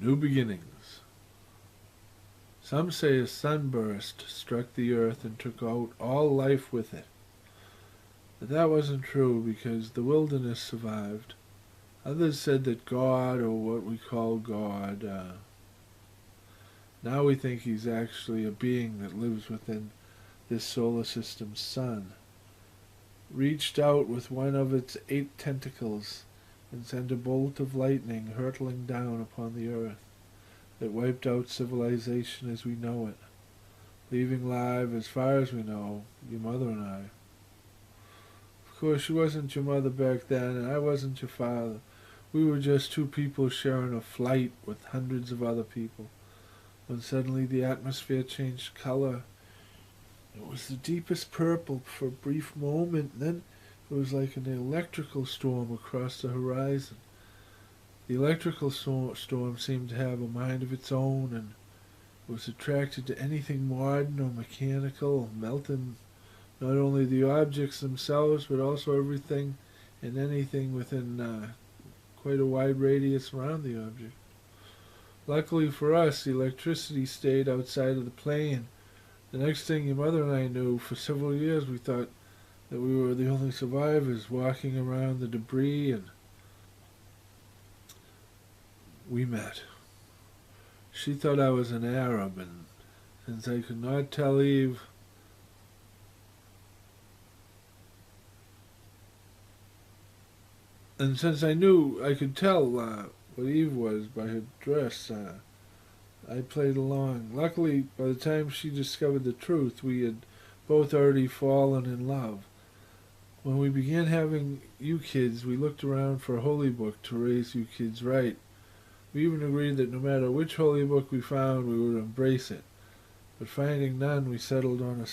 New beginnings. Some say a sunburst struck the earth and took out all life with it. But that wasn't true because the wilderness survived. Others said that God, or what we call God, now we think he's actually a being that lives within this solar system's sun, reached out with one of its 8 tentacles and sent a bolt of lightning hurtling down upon the earth that wiped out civilization as we know it, leaving alive, as far as we know, your mother and I. Of course, she wasn't your mother back then, and I wasn't your father. We were just 2 people sharing a flight with hundreds of other people, when suddenly the atmosphere changed color. It was the deepest purple for a brief moment, and then it was like an electrical storm across the horizon. The electrical storm seemed to have a mind of its own, and was attracted to anything modern or mechanical, melting not only the objects themselves, but also everything and anything within quite a wide radius around the object. Luckily for us, the electricity stayed outside of the plane. The next thing your mother and I knew, for several years we thought that we were the only survivors walking around the debris, and we met. She thought I was an Arab, and since I could not tell Eve and since I knew I could tell what Eve was by her dress, I played along. Luckily, by the time she discovered the truth, we had both already fallen in love. When we began having you kids, we looked around for a holy book to raise you kids right. We even agreed that no matter which holy book we found, we would embrace it. But finding none, we settled on a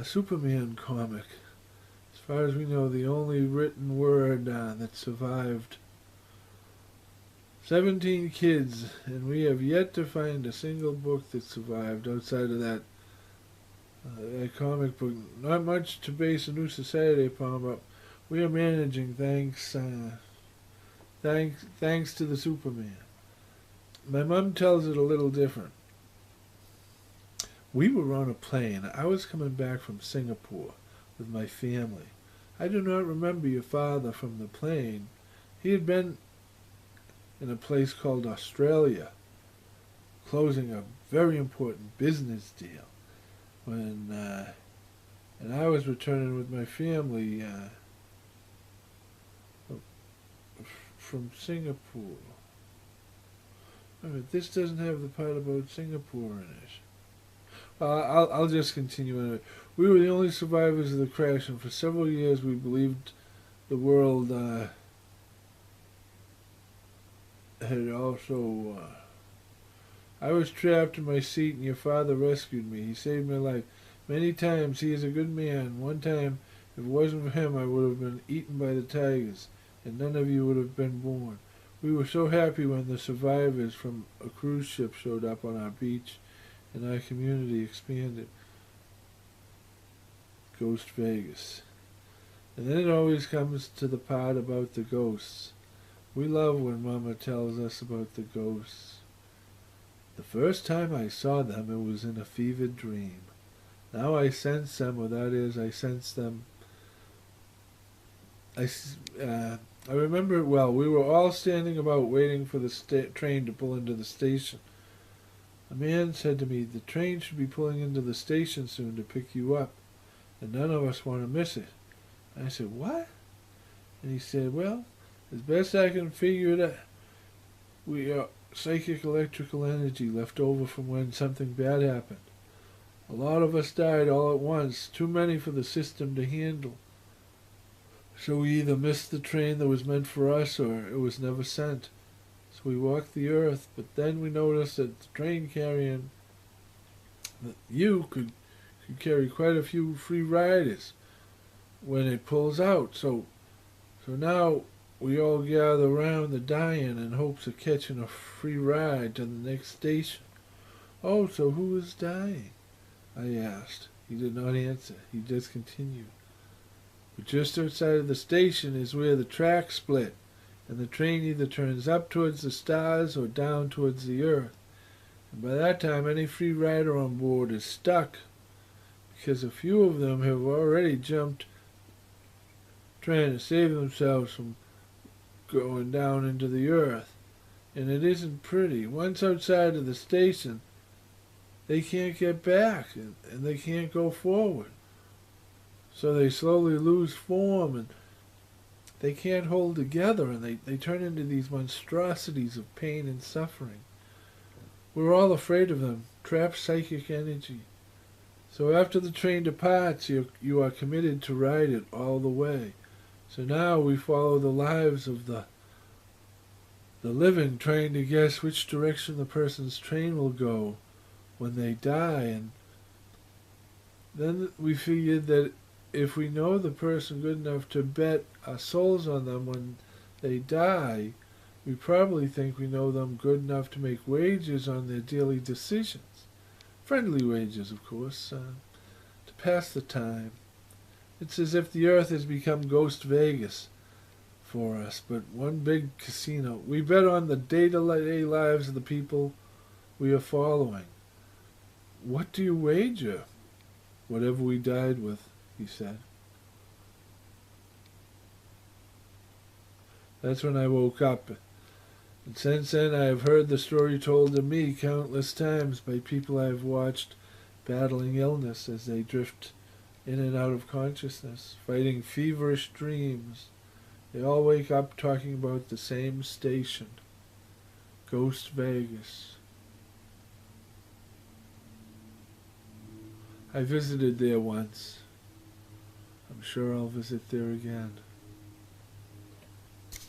Superman comic. As far as we know, the only written word that survived. 17 kids, and we have yet to find a single book that survived outside of that comic book. Not much to base a new society upon, but we are managing thanks to the Superman. My mom tells it a little different. We were on a plane. I was coming back from Singapore with my family. I do not remember your father from the plane. He had been in a place called Australia, closing a very important business deal, and I was returning with my family from Singapore. This doesn't have the part about Singapore in it. I'll just continue on it. We were the only survivors of the crash, and for several years we believed the world had also... I was trapped in my seat and your father rescued me. He saved my life. Many times he is a good man. One time, if it wasn't for him, I would have been eaten by the tigers, and none of you would have been born. We were so happy when the survivors from a cruise ship showed up on our beach, and our community expanded. Ghost Vegas. And then it always comes to the part about the ghosts. We love when Mama tells us about the ghosts. The first time I saw them, it was in a fevered dream. Now I sense them, or that is, I sense them. I remember it well. We were all standing about waiting for the train to pull into the station. A man said to me, the train should be pulling into the station soon to pick you up, and none of us want to miss it. I said, what? And he said, well, as best I can figure it, we are psychic electrical energy left over from when something bad happened. A lot of us died all at once, too many for the system to handle. So we either missed the train that was meant for us, or it was never sent. So we walked the earth, but then we noticed that the train carrying you could carry quite a few free riders when it pulls out. So now we all gather around the dying in hopes of catching a free ride to the next station. Oh, so who is dying? I asked. He did not answer. He just continued. But just outside of the station is where the track split, and the train either turns up towards the stars or down towards the earth. And by that time, any free rider on board is stuck, because a few of them have already jumped trying to save themselves from going down into the earth. And it isn't pretty. Once outside of the station, they can't get back, and they can't go forward. So they slowly lose form, and they can't hold together, and they turn into these monstrosities of pain and suffering. We're all afraid of them, trapped psychic energy. So after the train departs, you are committed to ride it all the way. So now we follow the lives of the living, trying to guess which direction the person's train will go when they die. And then we figured that if we know the person good enough to bet our souls on them when they die, we probably think we know them good enough to make wagers on their daily decisions. Friendly wagers, of course, to pass the time. It's as if the earth has become Ghost Vegas for us, but one big casino. We bet on the day-to-day lives of the people we are following. What do you wager? Whatever we died with, he said. That's when I woke up. And since then I have heard the story told to me countless times by people I have watched battling illness as they drift in and out of consciousness, fighting feverish dreams. They all wake up talking about the same station, Ghost Vegas. I visited there once. I'm sure I'll visit there again.